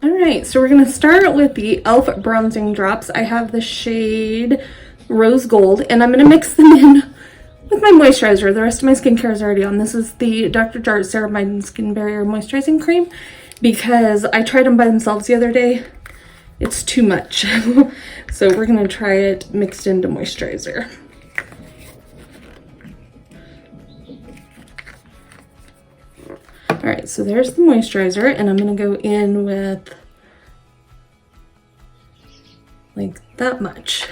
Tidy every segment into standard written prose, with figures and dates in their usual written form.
Alright, so we're going to start with the e.l.f. bronzing drops. I have the shade Rose Gold, and I'm going to mix them in with my moisturizer. The rest of my skincare is already on. This is the Dr. Jart Ceramide Skin Barrier Moisturizing Cream because I tried them by themselves the other day. It's too much. So we're going to try it mixed into moisturizer. Alright, so there's the moisturizer, and I'm going to go in with like that much.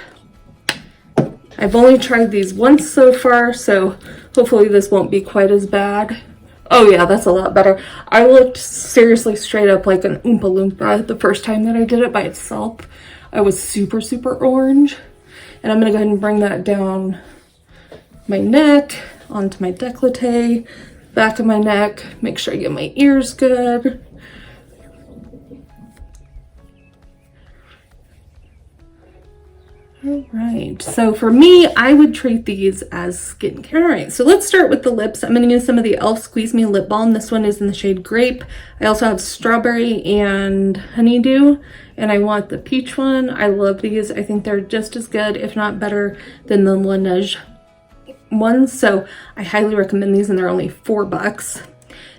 I've only tried these once so far, so hopefully this won't be quite as bad. Oh yeah, that's a lot better. I looked seriously straight up like an Oompa Loompa the first time that I did it by itself. I was super, super orange. And I'm going to go ahead and bring that down my neck, onto my décolleté, back of my neck, make sure I get my ears good. All right, so for me, I would treat these as skincare. All right, so let's start with the lips. I'm going to use some of the e.l.f. Squeeze Me Lip Balm. This one is in the shade Grape. I also have Strawberry and Honeydew, and I want the peach one. I love these. I think they're just as good, if not better, than the Laneige ones, so I highly recommend these, and they're only $4.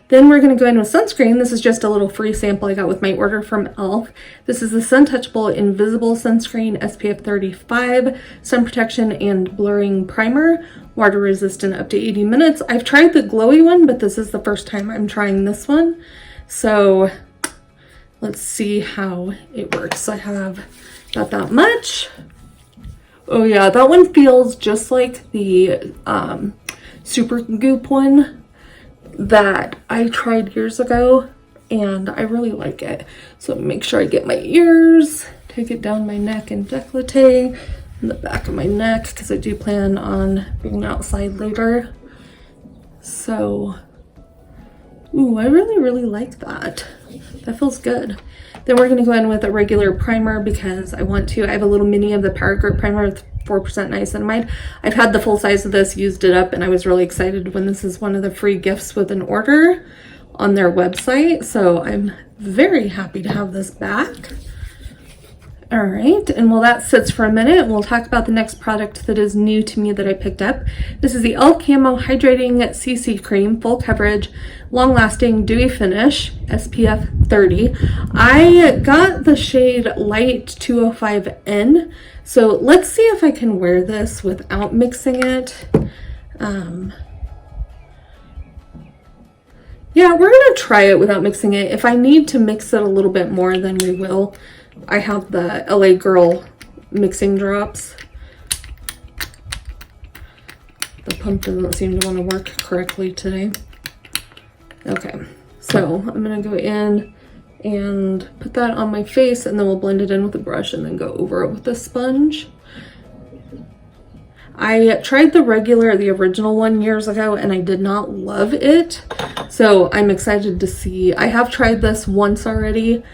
Then we're going to go in with sunscreen. This is just a little free sample I got with my order from e.l.f. This is the Sun Touchable Invisible Sunscreen SPF 35 Sun Protection and Blurring Primer, water resistant up to 80 minutes. I've tried the glowy one, but this is the first time I'm trying this one, so let's see how it works. So I have got that much. Oh yeah, that one feels just like the Super Goop one that I tried years ago, and I really like it. So make sure I get my ears, take it down my neck and décolleté, and the back of my neck, because I do plan on being outside later. So, ooh, I really, really like that. That feels good. Then we're going to go in with a regular primer because I want to. I have a little mini of the Power Grip primer with 4% niacinamide. I've had the full size of this, used it up, and I was really excited when this is one of the free gifts with an order on their website. So I'm very happy to have this back. All right, and while that sits for a minute, we'll talk about the next product that is new to me that I picked up. This is the e.l.f. Camo Hydrating CC Cream, full coverage, long-lasting, dewy finish, SPF 30. I got the shade Light 205N, so let's see if I can wear this without mixing it. Yeah, we're gonna try it without mixing it. If I need to mix it a little bit more, then we will. I have the LA Girl mixing drops. The pump doesn't seem to want to work correctly today. Okay, so I'm going to go in and put that on my face, and then we'll blend it in with a brush and then go over it with a sponge. I tried the original one years ago, and I did not love it. So I'm excited to see. I have tried this once already,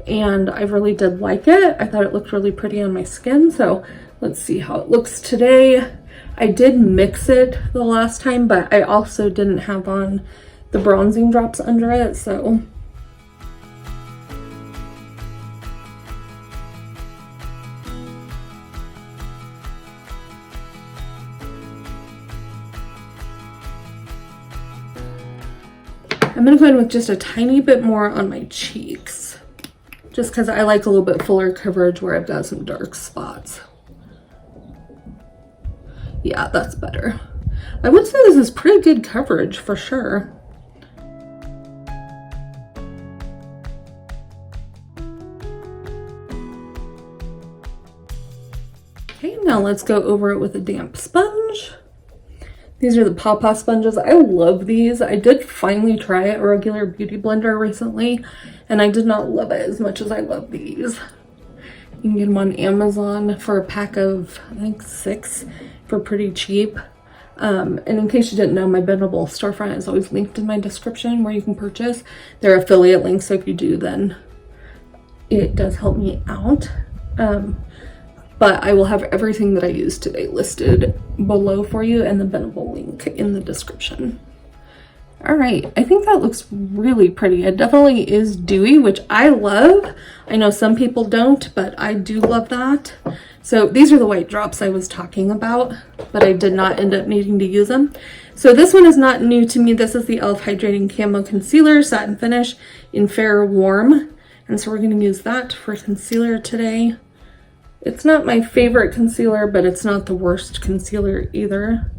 and I really did like it. I thought it looked really pretty on my skin, so let's see how it looks today. I did mix it the last time, but I also didn't have on the bronzing drops under it, so. I'm gonna go in with just a tiny bit more on my cheeks, just because I like a little bit fuller coverage where I've got some dark spots. Yeah, that's better. I would say this is pretty good coverage for sure. Okay, now let's go over it with a damp sponge. These are the Pawpaw sponges. I love these. I did finally try a regular beauty blender recently, and I did not love it as much as I love these. You can get them on Amazon for a pack of, I think, 6 for pretty cheap. And in case you didn't know, my bendable storefront is always linked in my description where you can purchase. They're affiliate links, so if you do, then it does help me out. But I will have everything that I used today listed below for you, and the bendable link in the description. All right, I think that looks really pretty. It definitely is dewy, which I love. I know some people don't, but I do love that. So these are the white drops I was talking about, but I did not end up needing to use them. So this one is not new to me. This is the e.l.f. Hydrating Camo Concealer Satin Finish in Fair Warm. And so we're going to use that for concealer today. It's not my favorite concealer, but it's not the worst concealer either.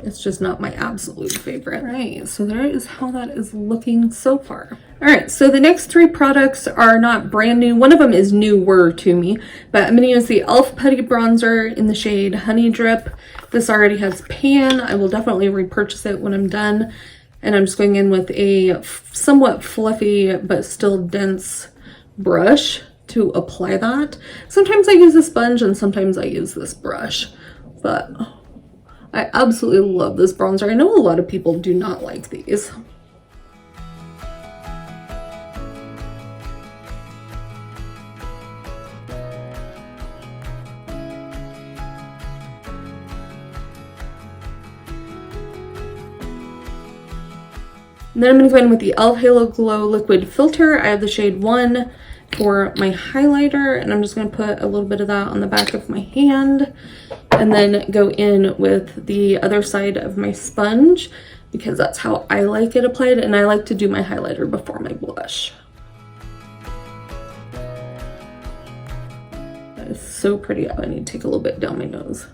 It's just not my absolute favorite. All right, so there is how that is looking so far. All right, so the next three products are not brand new. One of them is newer to me, but I'm gonna use the e.l.f. Putty Bronzer in the shade Honey Drip. This already has pan. I will definitely repurchase it when I'm done. And I'm just going in with a somewhat fluffy, but still dense brush to apply that. Sometimes I use a sponge and sometimes I use this brush, but I absolutely love this bronzer. I know a lot of people do not like these. And then I'm going to go in with the e.l.f. Halo Glow Liquid Filter. I have the shade 1 for my highlighter, and I'm just going to put a little bit of that on the back of my hand, and then go in with the other side of my sponge because that's how I like it applied, and I like to do my highlighter before my blush. That is so pretty. I need to take a little bit down my nose.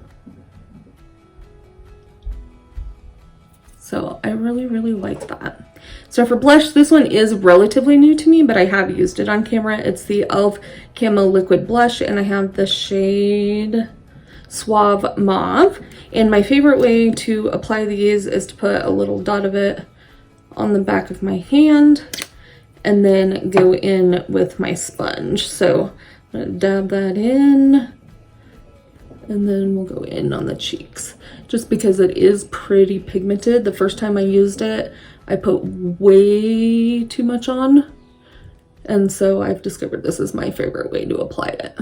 So I really, really like that. So for blush, this one is relatively new to me, but I have used it on camera. It's the e.l.f. Camo Liquid Blush, and I have the shade Suave Mauve. And my favorite way to apply these is to put a little dot of it on the back of my hand and then go in with my sponge. So I'm gonna dab that in, and then we'll go in on the cheeks, just because it is pretty pigmented. The first time I used it, I put way too much on, and so I've discovered this is my favorite way to apply it.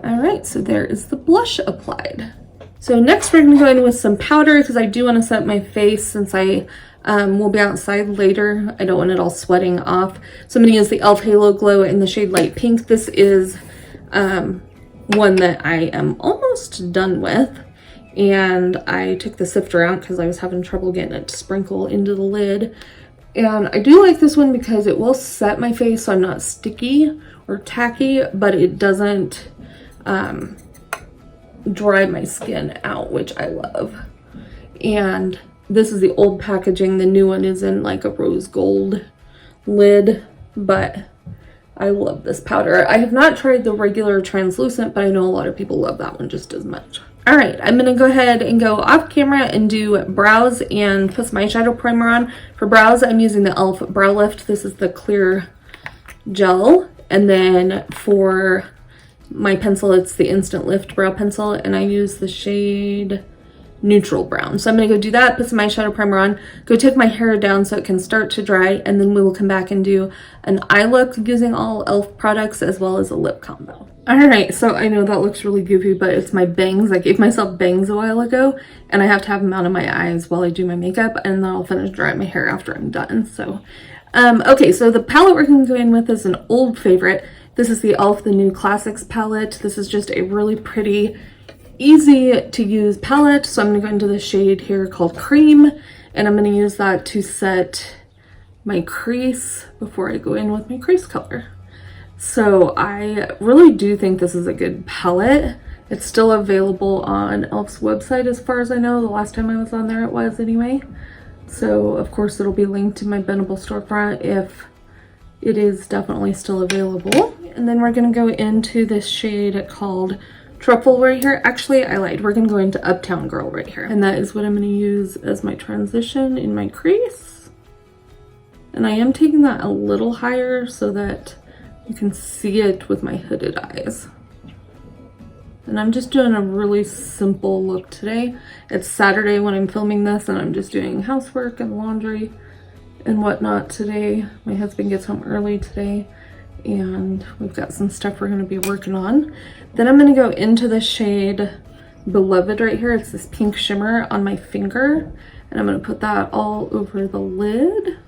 All right, so there is the blush applied. So next we're gonna go in with some powder because I do want to set my face since I will be outside later. I don't want it all sweating off. So I'm gonna use the e.l.f. Halo Glow in the shade Light Pink. This is one that I am almost done with. And I took the sifter out because I was having trouble getting it to sprinkle into the lid. And I do like this one because it will set my face so I'm not sticky or tacky, but it doesn't dry my skin out, which I love. And this is the old packaging. The new one is in like a rose gold lid, but I love this powder. I have not tried the regular translucent, but I know a lot of people love that one just as much. All right, I'm gonna go ahead and go off camera and do brows and put some eyeshadow primer on. For brows, I'm using the e.l.f. Brow Lift. This is the clear gel. And then for my pencil, it's the Instant Lift Brow Pencil, and I use the shade Neutral Brown. So I'm gonna go do that, put some eyeshadow primer on, go take my hair down so it can start to dry, and then we will come back and do an eye look using all e.l.f. products as well as a lip combo. All right, so I know that looks really goofy, but it's my bangs. I gave myself bangs a while ago, and I have to have them out of my eyes while I do my makeup, and then I'll finish drying my hair after I'm done. So, okay, so the palette we're gonna go in with is an old favorite. This is the e.l.f. The New Classics palette. This is just a really pretty, easy to use palette. So I'm gonna go into the shade here called Cream, and I'm gonna use that to set my crease before I go in with my crease color. So I really do think this is a good palette. It's still available on e.l.f.'s website as far as I know. The last time I was on there it was anyway. So of course it'll be linked in my Bendable storefront if it is definitely still available. And then we're gonna go into this shade called Truffle right here. Actually, I lied. We're gonna go into Uptown Girl right here. And that is what I'm gonna use as my transition in my crease. And I am taking that a little higher so that you can see it with my hooded eyes. And I'm just doing a really simple look today. It's Saturday when I'm filming this, and I'm just doing housework and laundry and whatnot today. My husband gets home early today, and we've got some stuff we're going to be working on. Then I'm going to go into the shade Beloved right here. It's this pink shimmer on my finger, and I'm going to put that all over the lid.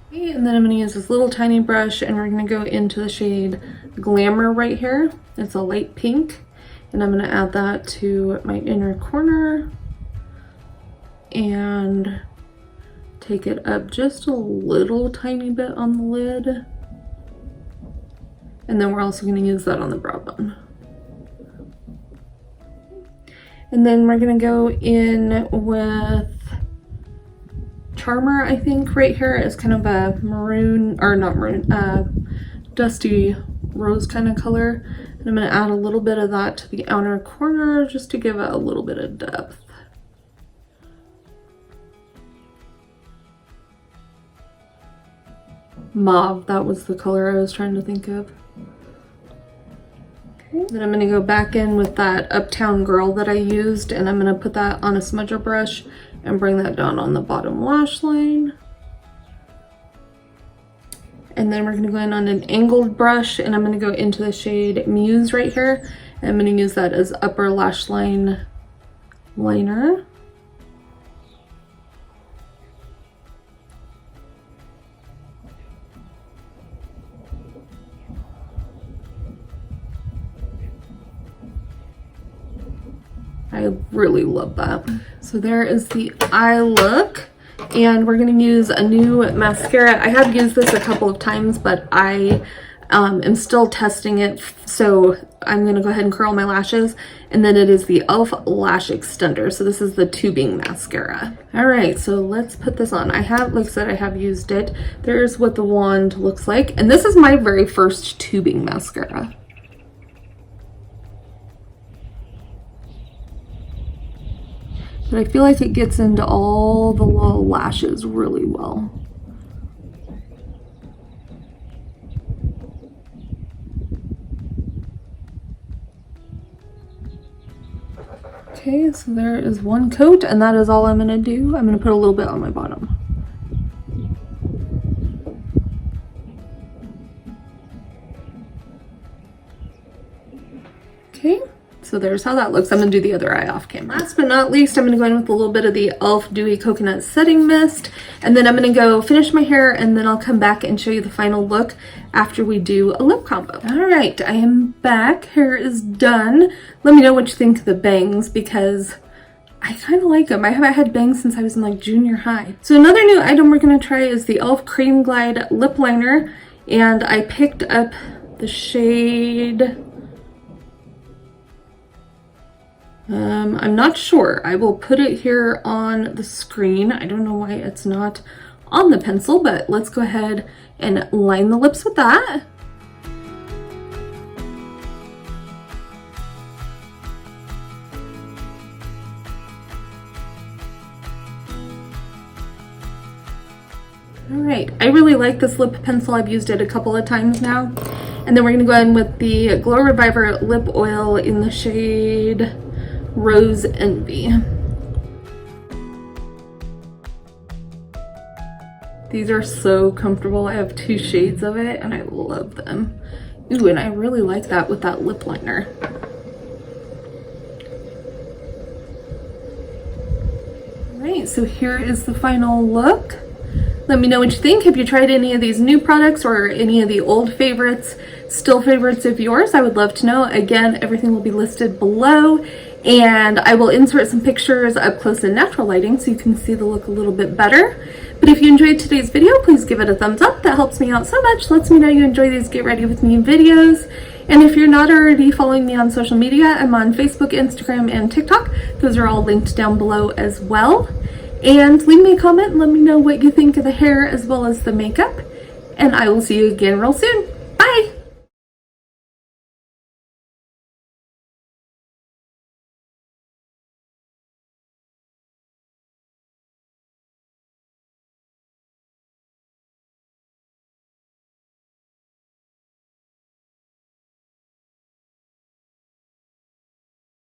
Okay, and then I'm going to use this little tiny brush, and we're going to go into the shade Glamour right here. It's a light pink, and I'm going to add that to my inner corner and take it up just a little tiny bit on the lid. And then we're also going to use that on the brow bone. And then we're going to go in with Charmer, I think, right here. It's kind of a maroon, or not maroon, dusty rose kind of color. And I'm going to add a little bit of that to the outer corner just to give it a little bit of depth. Mauve, that was the color I was trying to think of. Okay, then I'm going to go back in with that Uptown Girl that I used, and I'm going to put that on a smudger brush and bring that down on the bottom lash line. And then we're going to go in on an angled brush, and I'm going to go into the shade Muse right here, and I'm going to use that as upper lash line liner. I really love that. So there is the eye look, and we're going to use a new mascara. I have used this a couple of times, but I am still testing it, so I'm going to go ahead and curl my lashes. And then it is the e.l.f. Lash Extender. So this is the tubing mascara. All right, so let's put this on. I have, like I said, I have used it. There's what the wand looks like, and this is my very first tubing mascara. But I feel like it gets into all the little lashes really well. Okay, so there is one coat, and that is all I'm going to do. I'm going to put a little bit on my bottom. Okay. So there's how that looks. I'm going to do the other eye off camera. Last but not least, I'm going to go in with a little bit of the e.l.f. Dewy Coconut Setting Mist. And then I'm going to go finish my hair, and then I'll come back and show you the final look after we do a lip combo. All right, I am back. Hair is done. Let me know what you think of the bangs, because I kind of like them. I haven't had bangs since I was in like junior high. So another new item we're going to try is the e.l.f. Cream Glide Lip Liner. And I picked up the shade... I'm not sure. I will put it here on the screen. I don't know why it's not on the pencil, but let's go ahead and line the lips with that. All right, I really like this lip pencil. I've used it a couple of times now. And then we're gonna go in with the Glow Reviver Lip Oil in the shade Rose Envy. These are so comfortable. I have 2 shades of it and I love them. Ooh, and I really like that with that lip liner. Alright, so here is the final look. Let me know what you think. Have you tried any of these new products or any of the old favorites, still favorites of yours? I would love to know. Again, everything will be listed below. And I will insert some pictures up close in natural lighting so you can see the look a little bit better. But if you enjoyed today's video, please give it a thumbs up. That helps me out so much. Lets me know you enjoy these Get Ready With Me videos. And if you're not already following me on social media, I'm on Facebook, Instagram, and TikTok. Those are all linked down below as well. And leave me a comment and let me know what you think of the hair as well as the makeup. And I will see you again real soon.